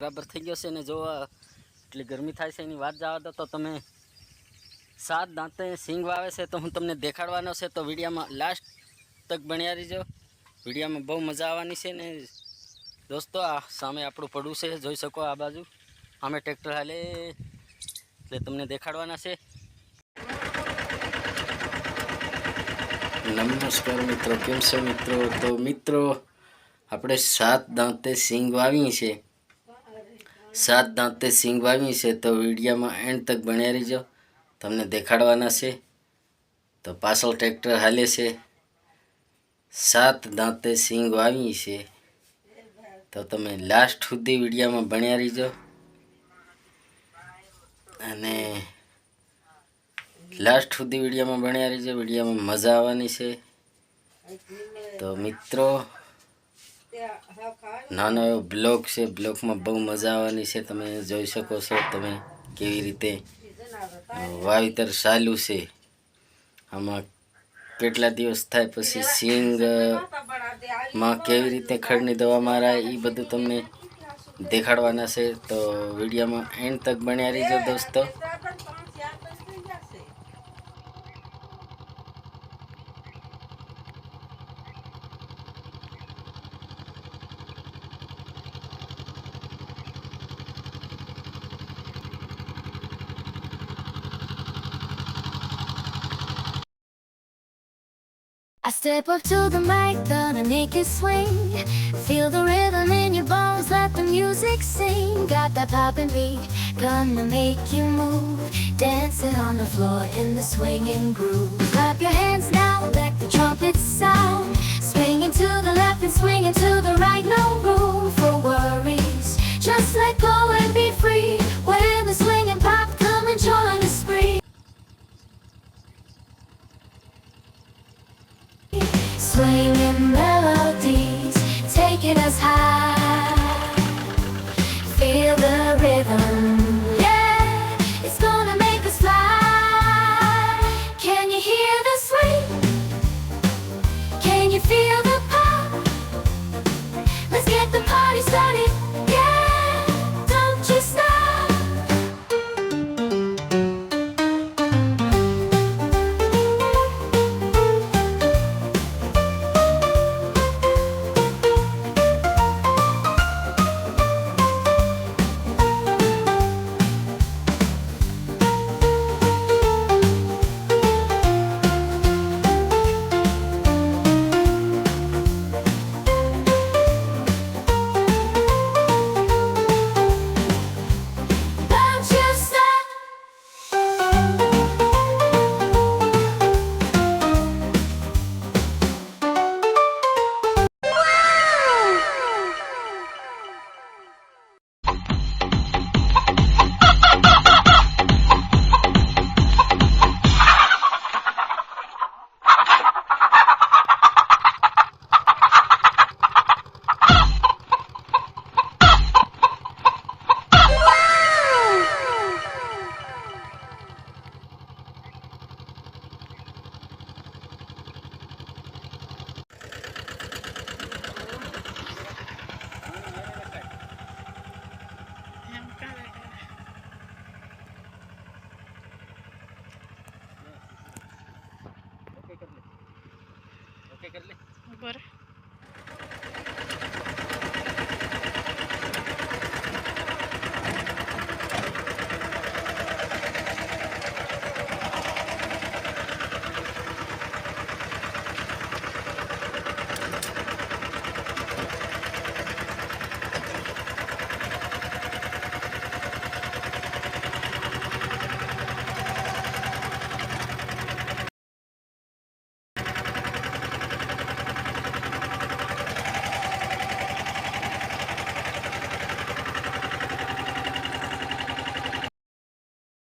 બરાબર થઈ ગયો છે ને જો એટલી ગરમી થાય છે એની વાત જવા દો તો તમે 7 દાંતે સિંગ વાવે છે તો હું તમને દેખાડવાનો છે તો વિડીયોમાં લાસ્ટ તક બન્યા રહીજો। વિડીયોમાં બહુ મજા આવવાની છે ને દોસ્તો। આ સામે આપણું પડું છે જોઈ શકો આ બાજુ અમે ટ્રેક્ટર હાલે એટલે તમને દેખાડવાના છે। નમસ્કાર મિત્રો, કેમ છો મિત્રો? તો મિત્રો આપણે 7 દાંતે સિંગ વાવી છે। 7 દાંતે સિંગ વાવી છે તો વિડીયોમાં એન્ડ તક બન્યા રહીજો, તમને દેખાડવાના છે। તો પાછળ ટ્રેક્ટર હાલે છે, 7 દાંતે સિંગ વાવી છે તો તમે લાસ્ટ સુધી વિડીયોમાં બન્યા રહીજો અને લાસ્ટ સુધી વિડીયોમાં બન્યા રહીજો। વિડીયોમાં મજા આવવાની છે। તો મિત્રો નાનો એવો બ્લોગ છે, બ્લોગમાં બહુ મજા આવવાની છે। તમે જોઈ શકો છો તમે કેવી રીતે વાવેતર ચાલુ છે। આમાં કેટલા દિવસ થાય પછી સિંગ માં કેવી રીતે ખડની દવા મારાય એ બધું તમને દેખાડવાના છે। તો વિડીયોમાં એન્ડ તક બન્યા રહીજો દોસ્તો। I step up to the mic, gonna make it swing. Feel the rhythm in your bones, let the music sing. Got that poppin' beat, gonna make you move. Dancing on the floor in the swinging groove. Clap your hands now, let the trumpets sound. Swinging to the left and swinging to the right, no room for worries. Just let go and be free.